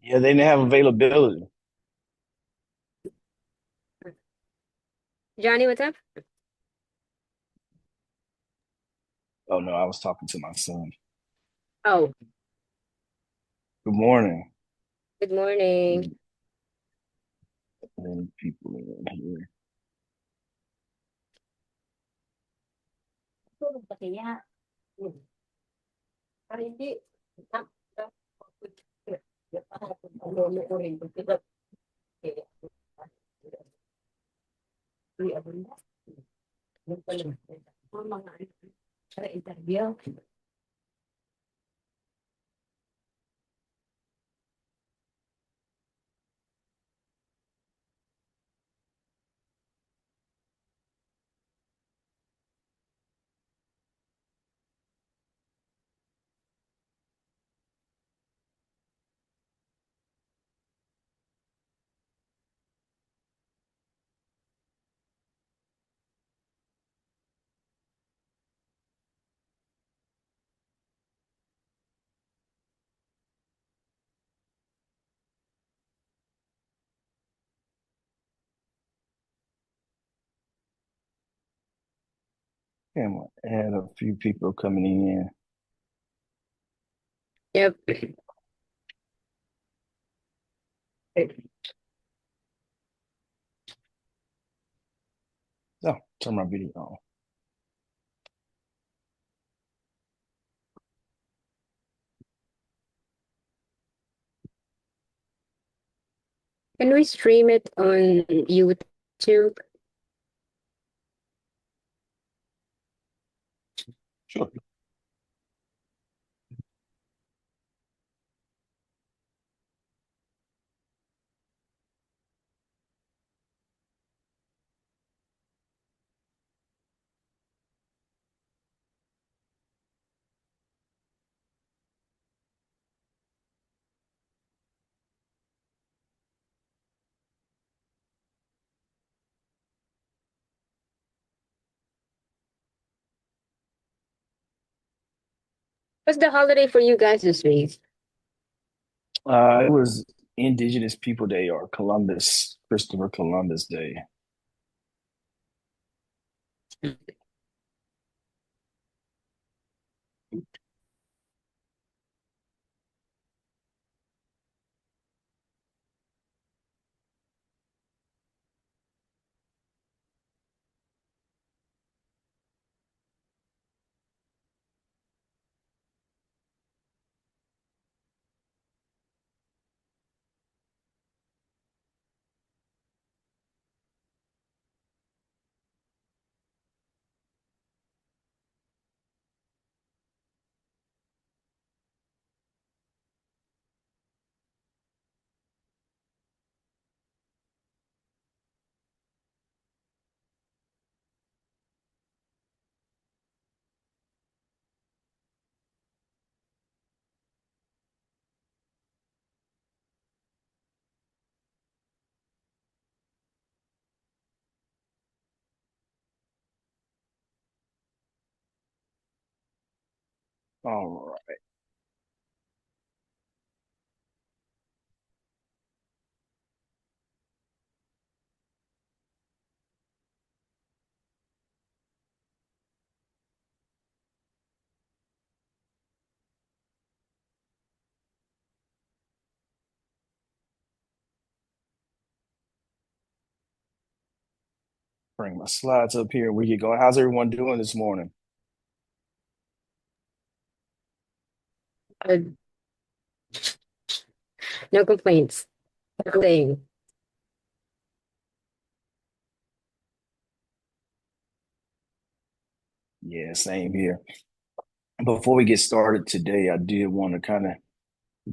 Yeah, they didn't have availability. Johnny, what's up? Oh no, I was talking to my son. Oh, Good morning. good morning. Many people in here. Tulog ba kaya? Para hindi. Interview. And I had a few people coming in. Yep. Oh, turn my video on. Can we stream it on YouTube? Sure. What's the holiday for you guys this week? It was Indigenous People Day or Christopher Columbus Day. All right. Bring my slides up here. We get going. How's everyone doing this morning? Uh, no complaints. Nothing. Yeah, same here. Before we get started today, I did want to kind of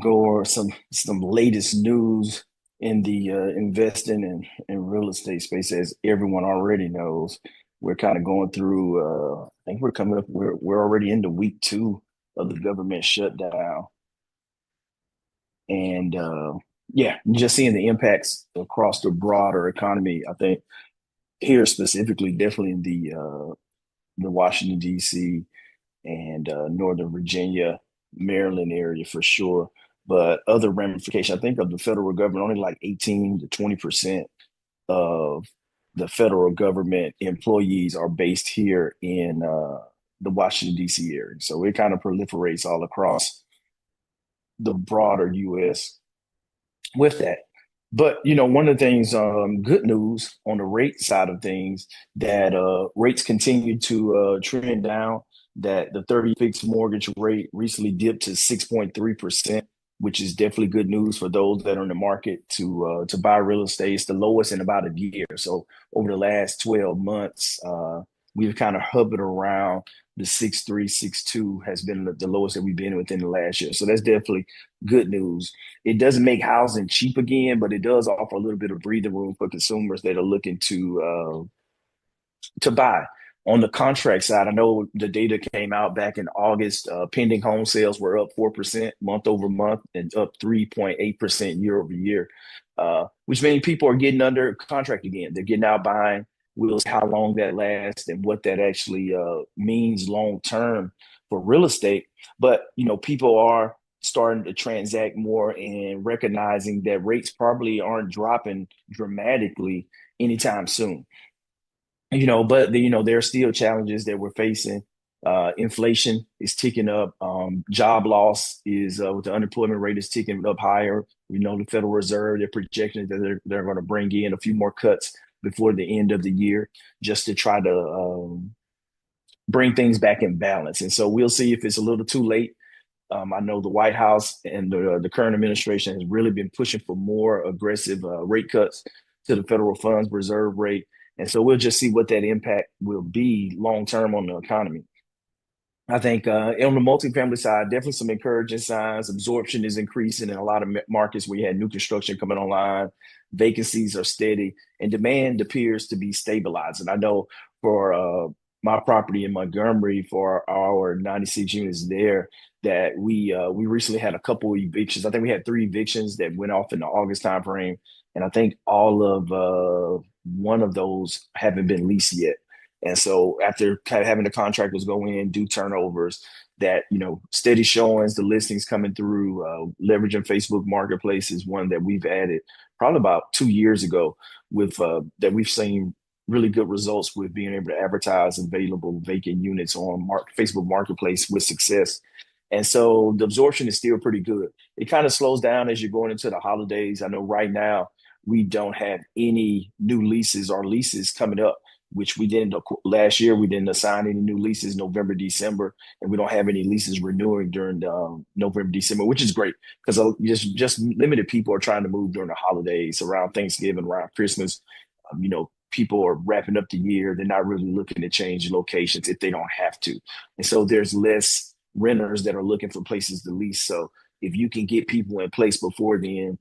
go over some latest news in the investing and real estate space. As everyone already knows, we're kind of going through. I think we're coming up. We're already into week two of the government shutdown, and yeah, just seeing the impacts across the broader economy. I think here specifically, definitely in the Washington D.C. and Northern Virginia, Maryland area for sure. but other ramifications. I think of the federal government, only like 18 to 20% of the federal government employees are based here in the Washington, D.C. area. So it kind of proliferates all across the broader U.S. with that. But one of the things, good news on the rate side of things, that rates continue to trend down. That the 30 fixed mortgage rate recently dipped to 6.3%, which is definitely good news for those that are in the market to buy real estate. It's the lowest in about a year. So over the last 12 months, we've kind of hovered around the 6.3, 6.2 has been the lowest that we've been within the last year. So that's definitely good news. It doesn't make housing cheap again, but it does offer a little bit of breathing room for consumers that are looking to buy. On the contract side, I know the data came out back in August. Pending home sales were up 4% month over month and up 3.8% year over year, which means people are getting under contract again. They're getting out buying. We'll see how long that lasts and what that actually means long term for real estate. But people are starting to transact more and recognizing that rates probably aren't dropping dramatically anytime soon. But there are still challenges that we're facing. Inflation is ticking up. Job loss is with the unemployment rate is ticking up higher. We know the Federal Reserve, they're projecting that they're going to bring in a few more cuts before the end of the year just to try to bring things back in balance. And so we'll see if it's a little too late. I know the White House and the current administration has really been pushing for more aggressive rate cuts to the federal funds reserve rate. And so we'll just see what that impact will be long term on the economy. I think on the multifamily side, definitely some encouraging signs. Absorption is increasing in a lot of markets where you had new construction coming online. Vacancies are steady, and demand appears to be stabilizing. I know for my property in Montgomery, for our 96 units there, that we recently had a couple of evictions. I think we had three evictions that went off in the August timeframe, and I think all of one of those haven't been leased yet. And so after kind of having the contractors go in, do turnovers, that, steady showings, the listings coming through, leveraging Facebook Marketplace is one that we've added probably about 2 years ago with that we've seen really good results with being able to advertise available vacant units on Facebook Marketplace with success. And so the absorption is still pretty good. It kind of slows down as you're going into the holidays. I know right now we don't have any new leases or leases coming up, which we didn't last year. We didn't assign any new leases November, December, and we don't have any leases renewing during November, December, which is great because just limited people are trying to move during the holidays, around Thanksgiving, around Christmas. People are wrapping up the year. They're not really looking to change locations if they don't have to. And so there's less renters that are looking for places to lease. So if you can get people in place before then,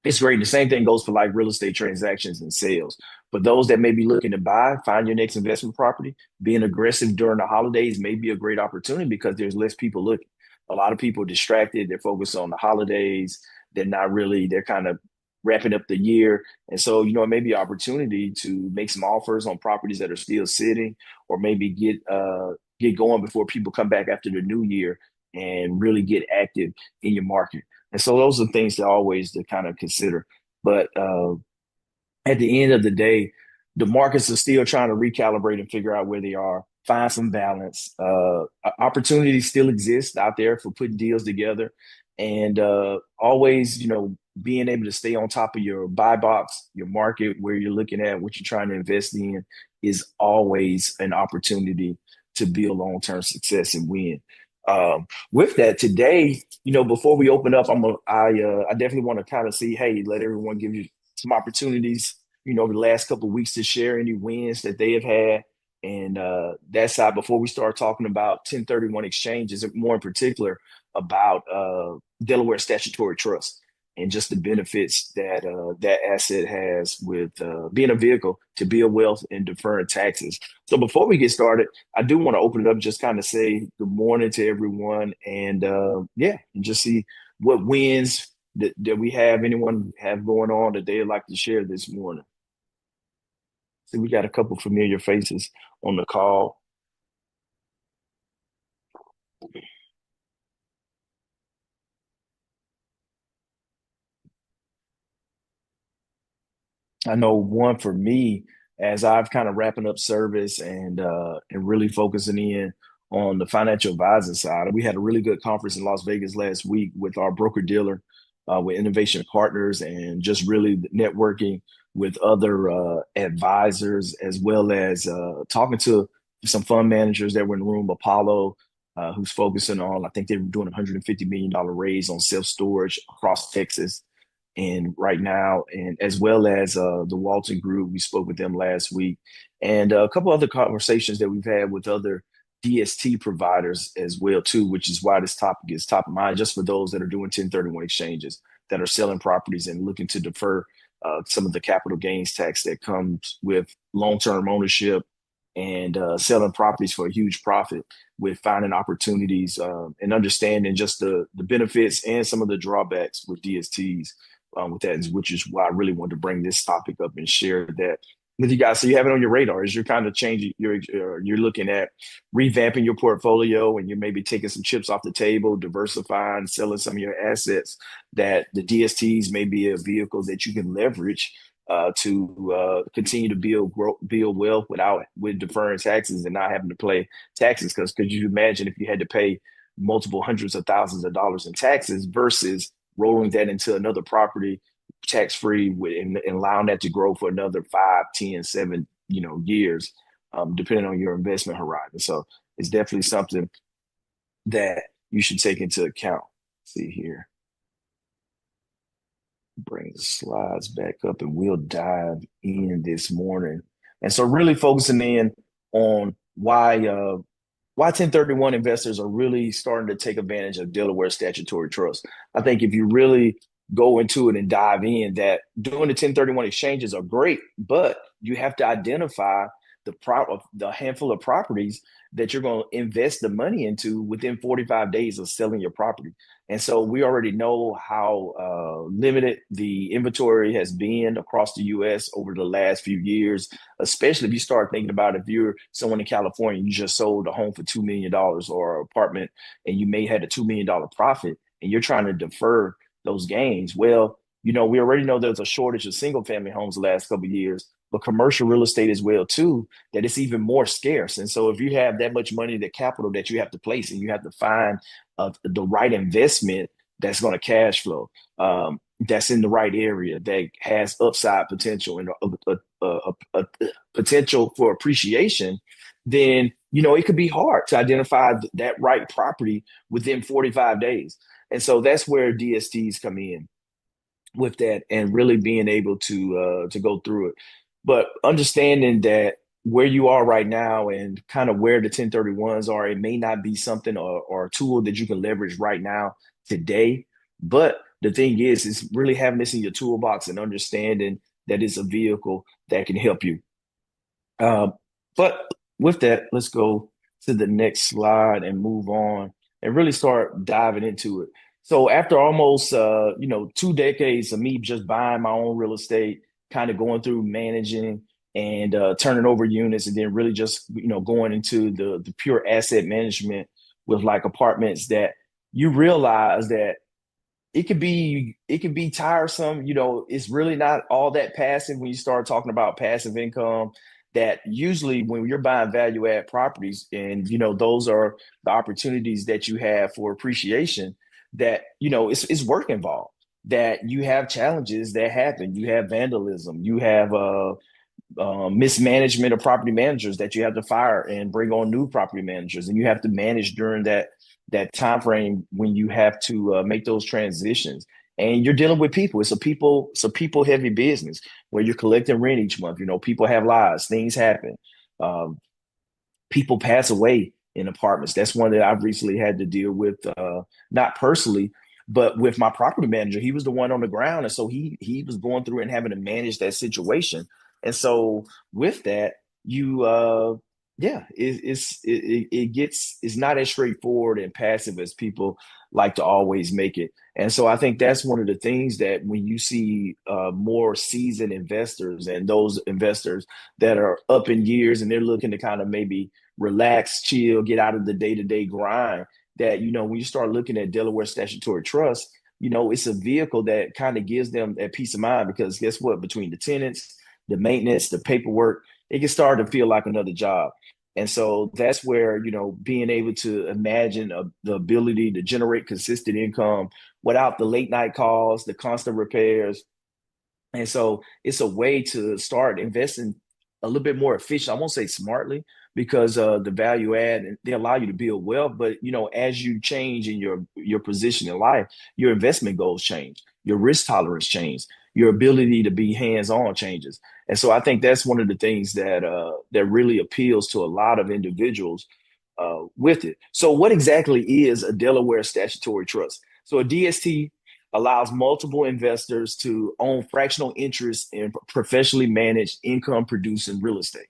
it's great. The same thing goes for like real estate transactions and sales. For those that may be looking to buy, find your next investment property. Being aggressive during the holidays may be a great opportunity because there's less people looking. A lot of people are distracted. They're focused on the holidays. They're kind of wrapping up the year. And so, it may be an opportunity to make some offers on properties that are still sitting, or maybe get going before people come back after the new year and really get active in your market. And so those are things to always to kind of consider. But at the end of the day, the markets are still trying to recalibrate and figure out where they are, find some balance. Opportunities still exist out there for putting deals together, and always, being able to stay on top of your buy box, your market, where you're looking at, what you're trying to invest in, is always an opportunity to build long-term success and win. With that, today, before we open up, I definitely want to kind of see, hey, let everyone give you some opportunities, over the last couple of weeks to share any wins that they have had. And that side, before we start talking about 1031 exchanges, and more in particular about Delaware Statutory Trust and just the benefits that that asset has with being a vehicle to build wealth and deferring taxes. So before we get started, I do want to open it up, just kind of say good morning to everyone, and and just see what wins that we have. Anyone have going on that they'd like to share this morning? See, we got a couple familiar faces on the call. I know one for me, as I've kind of wrapping up service and really focusing in on the financial advisor side. We had a really good conference in Las Vegas last week with our broker dealer, with innovation partners, and just really networking with other advisors, as well as talking to some fund managers that were in the room. Apollo, who's focusing on, I think they were doing $150 million raise on self storage across Texas and right now, and as well as the Walton Group. We spoke with them last week, and a couple other conversations that we've had with other DST providers as well too, which is why this topic is top of mind just for those that are doing 1031 exchanges, that are selling properties and looking to defer some of the capital gains tax that comes with long-term ownership and selling properties for a huge profit, with finding opportunities and understanding just the benefits and some of the drawbacks with DSTs with that, which is why I really wanted to bring this topic up and share that with you guys. So you have it on your radar as you're kind of changing, you're looking at revamping your portfolio, and you're maybe taking some chips off the table, diversifying, selling some of your assets, that the DSTs may be a vehicle that you can leverage to continue to build wealth with deferring taxes and not having to pay taxes. Because could you imagine if you had to pay multiple hundreds of thousands of dollars in taxes versus rolling that into another property tax free, and allowing that to grow for another 5, 10, 7 years, depending on your investment horizon. So it's definitely something that you should take into account. Let's see here, bring the slides back up and we'll dive in this morning. And so really focusing in on why 1031 investors are really starting to take advantage of Delaware Statutory Trust. I think if you really go into it and dive in, that doing the 1031 exchanges are great, but you have to identify the handful of properties that you're going to invest the money into within 45 days of selling your property. And so we already know how limited the inventory has been across the US over the last few years, especially if you start thinking about if you're someone in California, you just sold a home for $2 million or an apartment, and you may have a $2 million profit, and you're trying to defer those gains. Well, we already know there's a shortage of single family homes the last couple of years, but commercial real estate as well too, that it's even more scarce. And so if you have that much money, the capital that you have to place, and you have to find the right investment that's going to cash flow, that's in the right area, that has upside potential and a potential for appreciation, then it could be hard to identify that right property within 45 days. And so that's where DSTs come in with that, and really being able to go through it. But understanding that where you are right now and kind of where the 1031s are, it may not be something or a tool that you can leverage right now today. But the thing is really having this in your toolbox and understanding that it's a vehicle that can help you. Um, but with that, let's go to the next slide and move on and really start diving into it. So after almost 2 decades of me just buying my own real estate, kind of going through managing and turning over units, and then really just going into the pure asset management with like apartments, that you realize that it can be tiresome. It's really not all that passive when you start talking about passive income. That usually when you're buying value add properties, and those are the opportunities that you have for appreciation, that it's work involved, that you have challenges that happen, you have vandalism, you have mismanagement of property managers that you have to fire and bring on new property managers, and you have to manage during that time frame when you have to make those transitions. And you're dealing with people. It's a people heavy business where you're collecting rent each month. People have lives, things happen. Um, People pass away in apartments. That's one that I've recently had to deal with, not personally, but with my property manager. He was the one on the ground, and so he was going through it and having to manage that situation. And so with that, you yeah, it's not as straightforward and passive as people like to always make it. And so I think that's one of the things that when you see more seasoned investors, and those investors that are up in years and they're looking to kind of maybe relax, chill, get out of the day-to-day grind, that when you start looking at Delaware Statutory Trust, it's a vehicle that kind of gives them that peace of mind because guess what? Between the tenants, the maintenance, the paperwork, it can start to feel like another job. And so that's where, being able to imagine the ability to generate consistent income without the late night calls, the constant repairs, and so it's a way to start investing a little bit more efficient. I won't say smartly because the value add and they allow you to build wealth. But as you change in your position in life, your investment goals change, your risk tolerance change, your ability to be hands-on changes. And so I think that's one of the things that really appeals to a lot of individuals with it. So what exactly is a Delaware statutory trust? So a DST allows multiple investors to own fractional interest in professionally managed income producing real estate.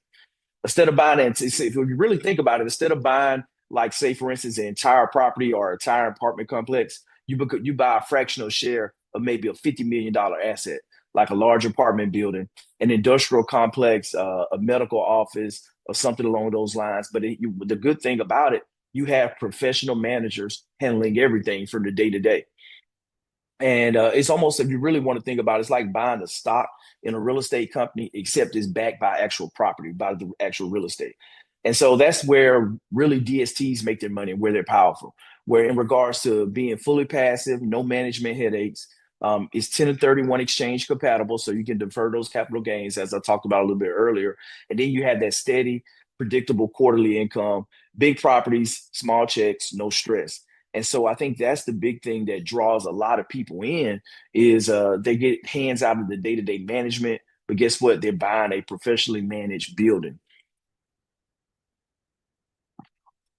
Instead of buying it, if you really think about it, instead of buying, like, say, for instance, an entire property or entire apartment complex, you buy a fractional share of maybe a $50 million asset, like a large apartment building, an industrial complex, a medical office, or something along those lines. But the good thing about it, you have professional managers handling everything from the day to day. And it's almost, if you really want to think about it, it's like buying a stock in a real estate company, except it's backed by actual property, by the actual real estate. And so that's where really DSTs make their money, where they're powerful, where in regards to being fully passive, no management headaches, it's 1031 exchange compatible, so you can defer those capital gains, as I talked about a little bit earlier. And then you have that steady, predictable quarterly income, big properties, small checks, no stress. And so I think that's the big thing that draws a lot of people in is they get hands out of the day-to-day management, but guess what? They're buying a professionally managed building.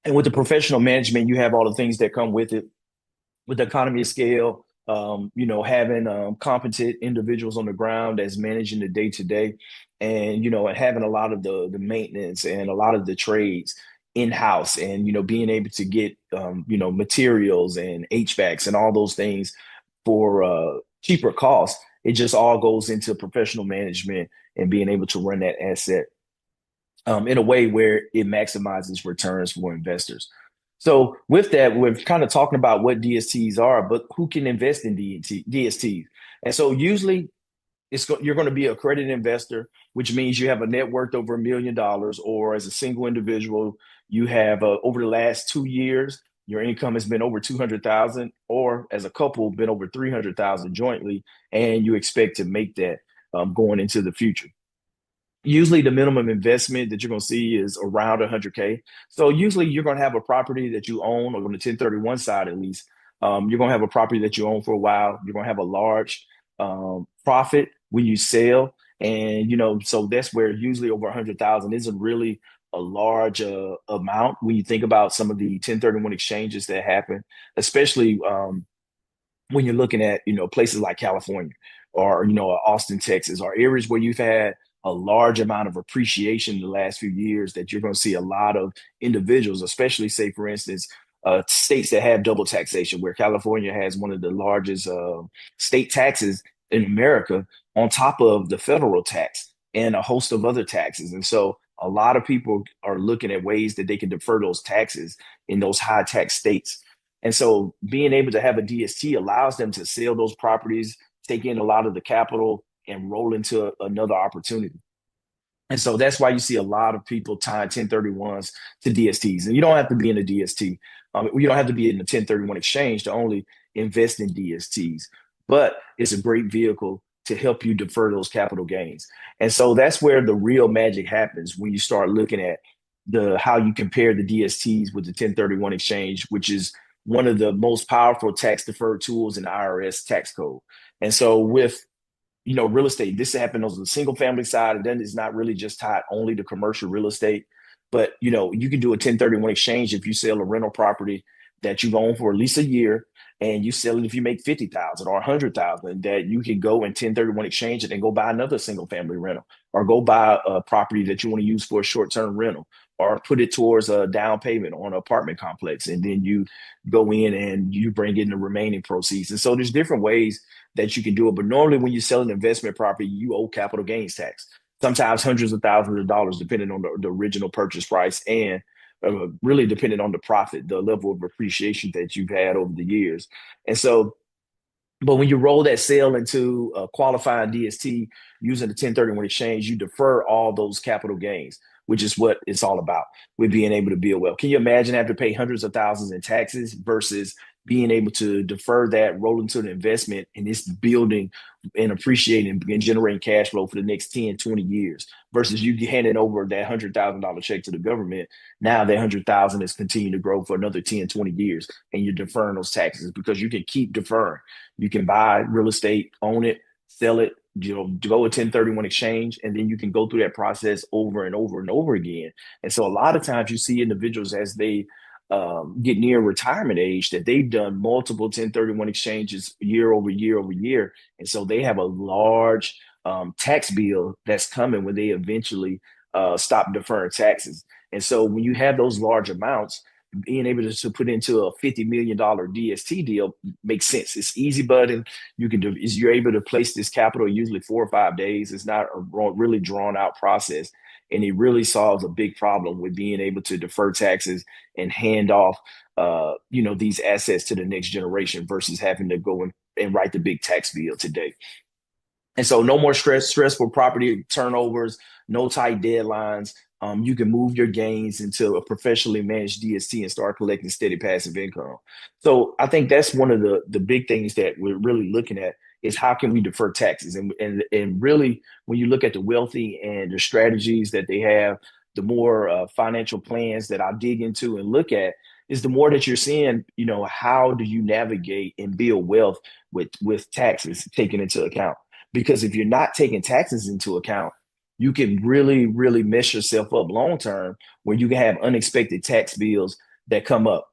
And with the professional management, you have all the things that come with it, with the economy of scale, having competent individuals on the ground that's managing the day to day, and and having a lot of the maintenance and a lot of the trades in house, and being able to get materials and HVACs and all those things for cheaper costs. It just all goes into professional management and being able to run that asset in a way where it maximizes returns for investors. So with that, we're kind of talking about what DSTs are, but who can invest in DSTs? And so usually you're going to be a credit investor, which means you have a net worth over $1 million, or as a single individual, you have over the last 2 years, your income has been over 200,000, or as a couple, been over 300,000 jointly, and you expect to make that going into the future. Usually the minimum investment that you're going to see is around 100K. So usually you're going to have a property that you own, or on the 1031 side at least. You're going to have a property that you own for a while. You're going to have a large profit when you sell. And, so that's where usually over 100,000 isn't really a large amount when you think about some of the 1031 exchanges that happen, especially when you're looking at places like California, or Austin, Texas, or areas where you've had a large amount of appreciation in the last few years, that you're going to see a lot of individuals, especially, say, for instance, states that have double taxation, where California has one of the largest state taxes in America, on top of the federal tax and a host of other taxes. And so a lot of people are looking at ways that they can defer those taxes in those high tax states. And so being able to have a DST allows them to sell those properties, take in a lot of the capital, and roll into another opportunity. And so that's why you see a lot of people tying 1031s to DSTs. And you don't have to be in a DST. You don't have to be in the 1031 exchange to only invest in DSTs, but it's a great vehicle to help you defer those capital gains. And so that's where the real magic happens, when you start looking at the how you compare the DSTs with the 1031 exchange, which is one of the most powerful tax deferred tools in the IRS tax code. And so with real estate, this happened on the single family side, and then it's not really just tied only to commercial real estate. But you can do a 1031 exchange if you sell a rental property that you've owned for at least a year, and you sell it if you make 50,000 or 100,000, that you can go and 1031 exchange it and go buy another single family rental, or go buy a property that you want to use for a short-term rental, or put it towards a down payment on an apartment complex, and then you go in and you bring in the remaining proceeds. And so there's different ways that you can do it. But normally when you sell an investment property, you owe capital gains tax, sometimes hundreds of thousands of dollars, depending on the original purchase price, and really depending on the profit, the level of appreciation that you've had over the years. And so But when you roll that sale into a qualifying DST using the 1031 exchange, you defer all those capital gains, which is what it's all about with being able to build wealth. Can you imagine having to pay hundreds of thousands in taxes versus being able to defer that, roll into an investment, and it's building and appreciating and generating cash flow for the next 10, 20 years versus you handing over that $100,000 check to the government. Now that 100,000 is continuing to grow for another 10, 20 years, and you're deferring those taxes because you can keep deferring. You can buy real estate, own it, sell it, go a 1031 exchange, and then you can go through that process over and over and over again. And so a lot of times you see individuals as they get near retirement age that they've done multiple 1031 exchanges year over year over year. And so they have a large tax bill that's coming when they eventually stop deferring taxes. And so when you have those large amounts, being able to put into a $50 million DST deal makes sense. It's easy button. You can do is you're able to place this capital usually 4 or 5 days. It's not a really drawn out process. And it really solves a big problem with being able to defer taxes and hand off these assets to the next generation versus having to go and write the big tax bill today. And so no more stressful property turnovers, no tight deadlines. You can move your gains into a professionally managed DST and start collecting steady passive income. So I think that's one of the big things that we're really looking at is how can we defer taxes? And really, when you look at the wealthy and the strategies that they have, the more financial plans that I dig into and look at, is the more that you're seeing, how do you navigate and build wealth with taxes taken into account? Because if you're not taking taxes into account, you can really, really mess yourself up long term where you can have unexpected tax bills that come up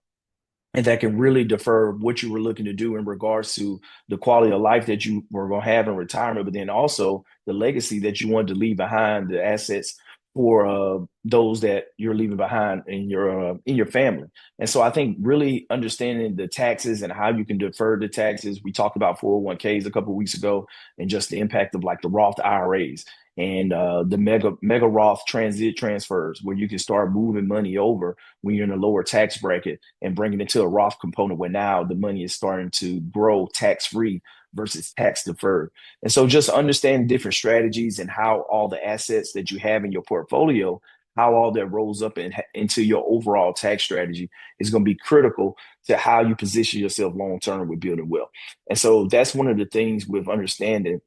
and that can really defer what you were looking to do in regards to the quality of life that you were going to have in retirement, but then also the legacy that you wanted to leave behind, the assets for those that you're leaving behind in your family. And so I think really understanding the taxes and how you can defer the taxes. We talked about 401ks a couple of weeks ago and just the impact of like the Roth IRAs and the mega Roth transit transfers where you can start moving money over when you're in a lower tax bracket and bringing it to a Roth component where now the money is starting to grow tax free versus tax deferred. And so just understand different strategies and how all the assets that you have in your portfolio, how all that rolls up into your overall tax strategy is going to be critical to how you position yourself long term with building wealth. And so that's one of the things with understanding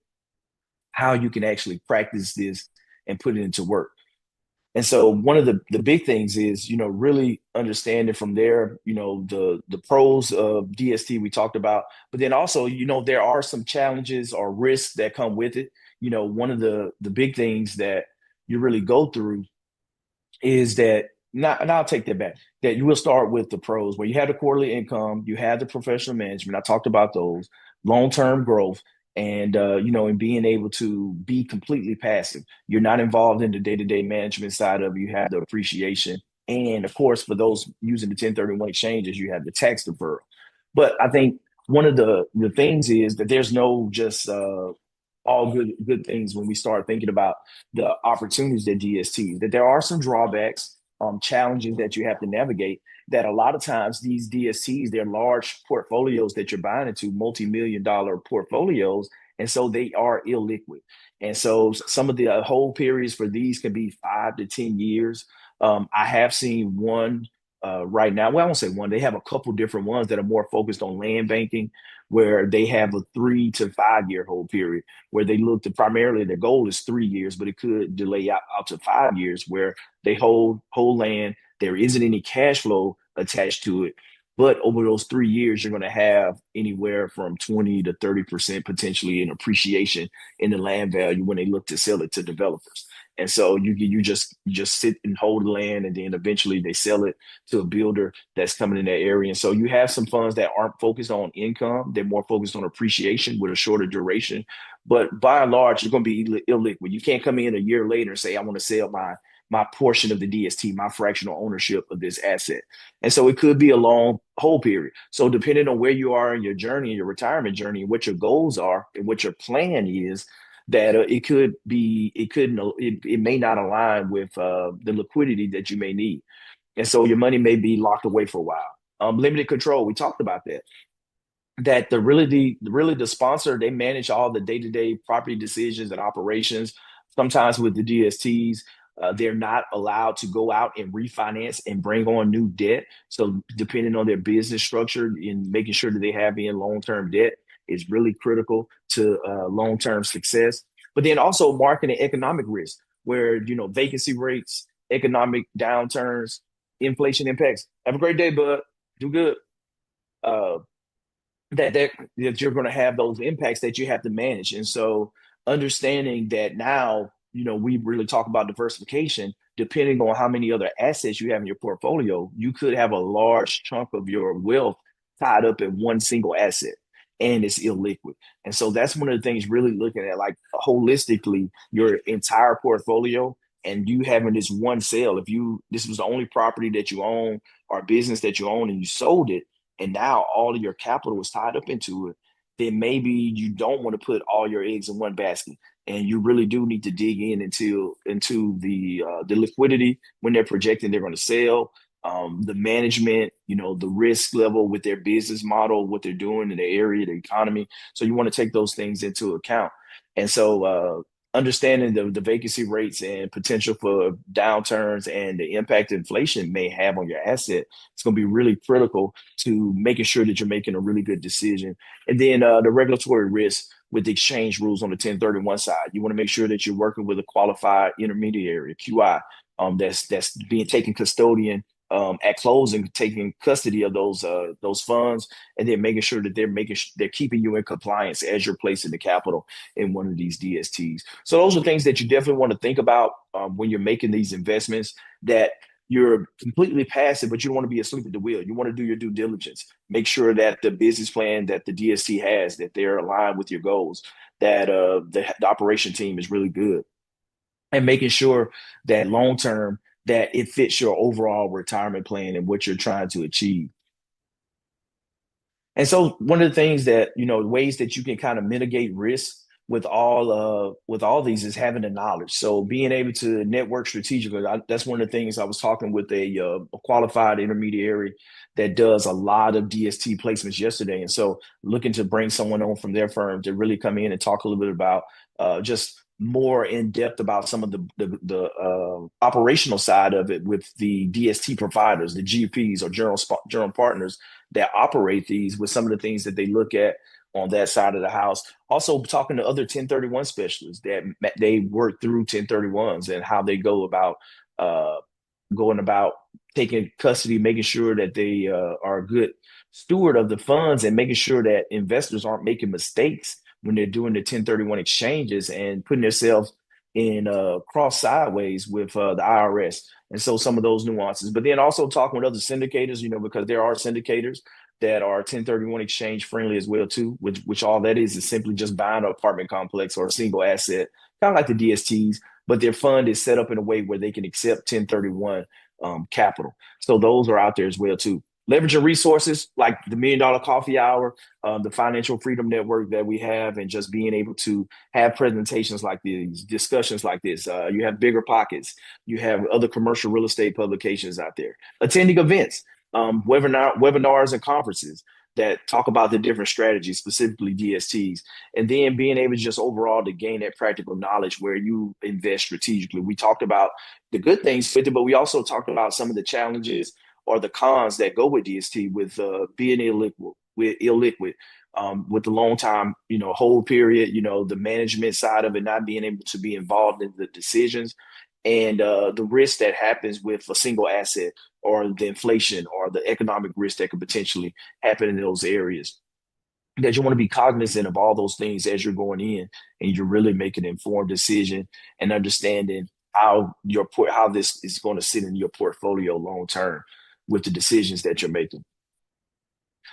how you can actually practice this and put it into work. And so one of the big things is, really understanding from there, the pros of DST we talked about, but then also, there are some challenges or risks that come with it. One of the big things that you really go through is that not, and I'll take that back, that you will start with the pros where you have the quarterly income, you have the professional management. I talked about those long-term growth and, and being able to be completely passive. You're not involved in the day-to-day management side of it. You have the appreciation. And of course, for those using the 1031 exchanges, you have the tax deferral. But I think one of the things is that there's no just all good things when we start thinking about the opportunities that DST, that there are some drawbacks, challenges that you have to navigate. That a lot of times these DSTs, they're large portfolios that you're buying into, multi-million dollar portfolios, and so they are illiquid. And so some of the hold periods for these can be 5 to 10 years. I have seen one right now. Well, I won't say one. They have a couple different ones that are more focused on land banking, where they have a 3 to 5 year hold period, where they look to primarily their goal is 3 years, but it could delay out to 5 years, where they hold land. There isn't any cash flow attached to it. But over those 3 years, you're going to have anywhere from 20 to 30% potentially in appreciation in the land value when they look to sell it to developers. And so you just sit and hold the land, and then eventually they sell it to a builder that's coming in that area. And so you have some funds that aren't focused on income; they're more focused on appreciation with a shorter duration. But by and large, you're going to be illiquid. You can't come in a year later and say, "I want to sell my portion of the DST, my fractional ownership of this asset." And so it could be a long hold period. So depending on where you are in your journey, your retirement journey, and what your goals are and what your plan is, that it may not align with the liquidity that you may need. And so your money may be locked away for a while. Limited control, we talked about that. that the sponsor, they manage all the day-to-day property decisions and operations. Sometimes with the DSTs, they're not allowed to go out and refinance and bring on new debt. So depending on their business structure and making sure that they have in long-term debt is really critical to long-term success. But then also market and economic risk, where vacancy rates, economic downturns, inflation impacts. Have a great day, bud. Do good. Uh, that you're going to have those impacts that you have to manage. And so understanding that now, we really talk about diversification, depending on how many other assets you have in your portfolio, you could have a large chunk of your wealth tied up in one single asset and it's illiquid. And so that's one of the things really looking at like holistically your entire portfolio and you having this one sale. If this was the only property that you own or business that you own and you sold it, and now all of your capital is tied up into it, then maybe you don't want to put all your eggs in one basket, and you really do need to dig in into the liquidity when they're projecting they're going to sell, the management, the risk level with their business model, what they're doing in the area, the economy. So you want to take those things into account, and so. Understanding the vacancy rates and potential for downturns and the impact inflation may have on your asset, it's going to be really critical to making sure that you're making a really good decision. And then the regulatory risk with the exchange rules on the 1031 side, you want to make sure that you're working with a qualified intermediary, a QI, that's being taken custodian at closing, taking custody of those funds, and then making sure that they're keeping you in compliance as you're placing the capital in one of these DSTs. So those are things that you definitely want to think about when you're making these investments. That you're completely passive, but you don't want to be asleep at the wheel. You want to do your due diligence. Make sure that the business plan that the DST has, that they're aligned with your goals, that the operation team is really good, and making sure that long term that it fits your overall retirement plan and what you're trying to achieve. And so one of the things that, ways that you can kind of mitigate risk with all these is having the knowledge. So being able to network strategically, that's one of the things I was talking with a qualified intermediary that does a lot of DST placements yesterday. And so looking to bring someone on from their firm to really come in and talk a little bit about just more in depth about some of the operational side of it with the DST providers, the GPs or general partners that operate these, with some of the things that they look at on that side of the house. Also talking to other 1031 specialists that they work through 1031s and how they go about uh, going about taking custody, making sure that they are a good steward of the funds and making sure that investors aren't making mistakes when they're doing the 1031 exchanges and putting themselves in cross sideways with the IRS. And so some of those nuances, but then also talking with other syndicators, because there are syndicators that are 1031 exchange friendly as well too, which all that is simply just buying an apartment complex or a single asset, kind of like the DSTs, but their fund is set up in a way where they can accept 1031 capital. So those are out there as well too. Leveraging resources like the $1 Million Coffee Hour, the Financial Freedom Network that we have, and just being able to have presentations like these, discussions like this. You have Bigger Pockets. You have other commercial real estate publications out there. Attending events, webinars and conferences that talk about the different strategies, specifically DSTs, and then being able just overall to gain that practical knowledge where you invest strategically. We talked about the good things with it, but we also talked about some of the challenges or the cons that go with DST, with being illiquid, with the long time, hold period, the management side of it, not being able to be involved in the decisions, and the risk that happens with a single asset, or the inflation or the economic risk that could potentially happen in those areas. That you want to be cognizant of all those things as you're going in, and you're really making an informed decision and understanding how this is going to sit in your portfolio long term with the decisions that you're making.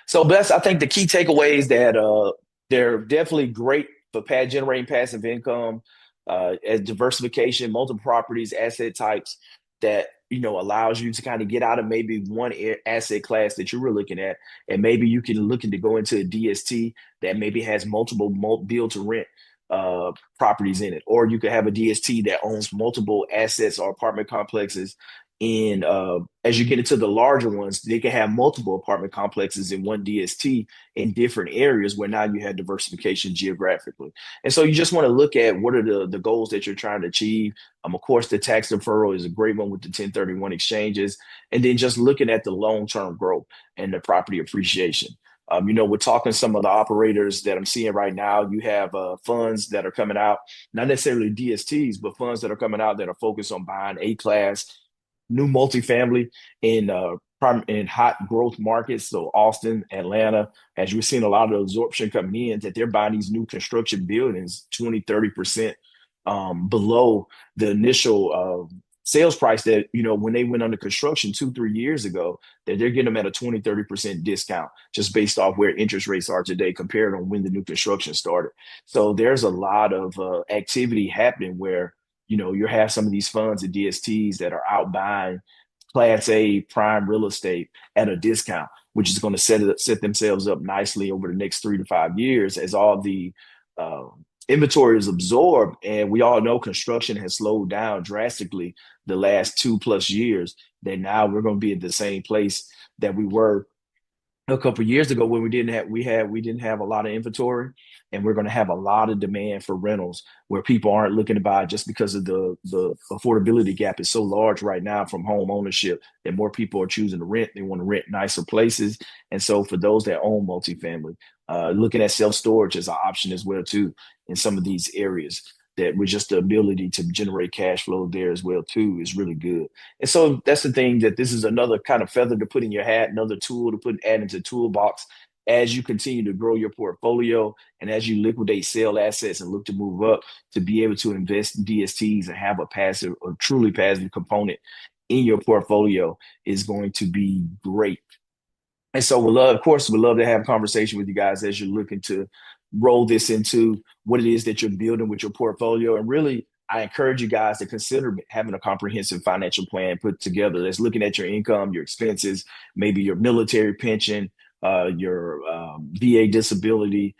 So best, I think the key takeaways that they're definitely great for generating passive income, as diversification, multiple properties, asset types that allows you to kind of get out of maybe one asset class that you were looking at, and maybe you can look to go into a DST that maybe has multiple build to rent properties in it, or you could have a DST that owns multiple assets or apartment complexes And as you get into the larger ones, they can have multiple apartment complexes in one DST in different areas where now you have diversification geographically. And so you just want to look at what are the goals that you're trying to achieve. Of course, the tax deferral is a great one with the 1031 exchanges. And then just looking at the long-term growth and the property appreciation. We're talking some of the operators that I'm seeing right now. You have funds that are coming out, not necessarily DSTs, but funds that are coming out that are focused on buying A-class new multifamily in in hot growth markets. So Austin, Atlanta, as we're seeing a lot of absorption coming in, that they're buying these new construction buildings 20, 30% below the initial sales price that, when they went under construction 2, 3 years ago, that they're getting them at a 20, 30% discount just based off where interest rates are today compared on when the new construction started. So there's a lot of activity happening where you have some of these funds and DSTs that are out buying Class A prime real estate at a discount, which is going to set themselves up nicely over the next 3 to 5 years as all the uh, inventory is absorbed. And we all know construction has slowed down drastically the last 2 plus years. That now we're going to be at the same place that we were a couple of years ago when we didn't have a lot of inventory, and we're going to have a lot of demand for rentals where people aren't looking to buy just because of the affordability gap is so large right now from home ownership that more people are choosing to rent. They want to rent nicer places. And so for those that own multifamily, looking at self-storage as an option as well too in some of these areas, that with just the ability to generate cash flow there as well too is really good. And so that's the thing, that this is another kind of feather to put in your hat, another tool to add into the toolbox as you continue to grow your portfolio and as you liquidate sale assets and look to move up, to be able to invest in DSTs and have a passive or truly passive component in your portfolio is going to be great. And so of course, we love to have a conversation with you guys as you're looking to roll this into what it is that you're building with your portfolio. And really, I encourage you guys to consider having a comprehensive financial plan put together that's looking at your income, your expenses, maybe your military pension, your VA disability,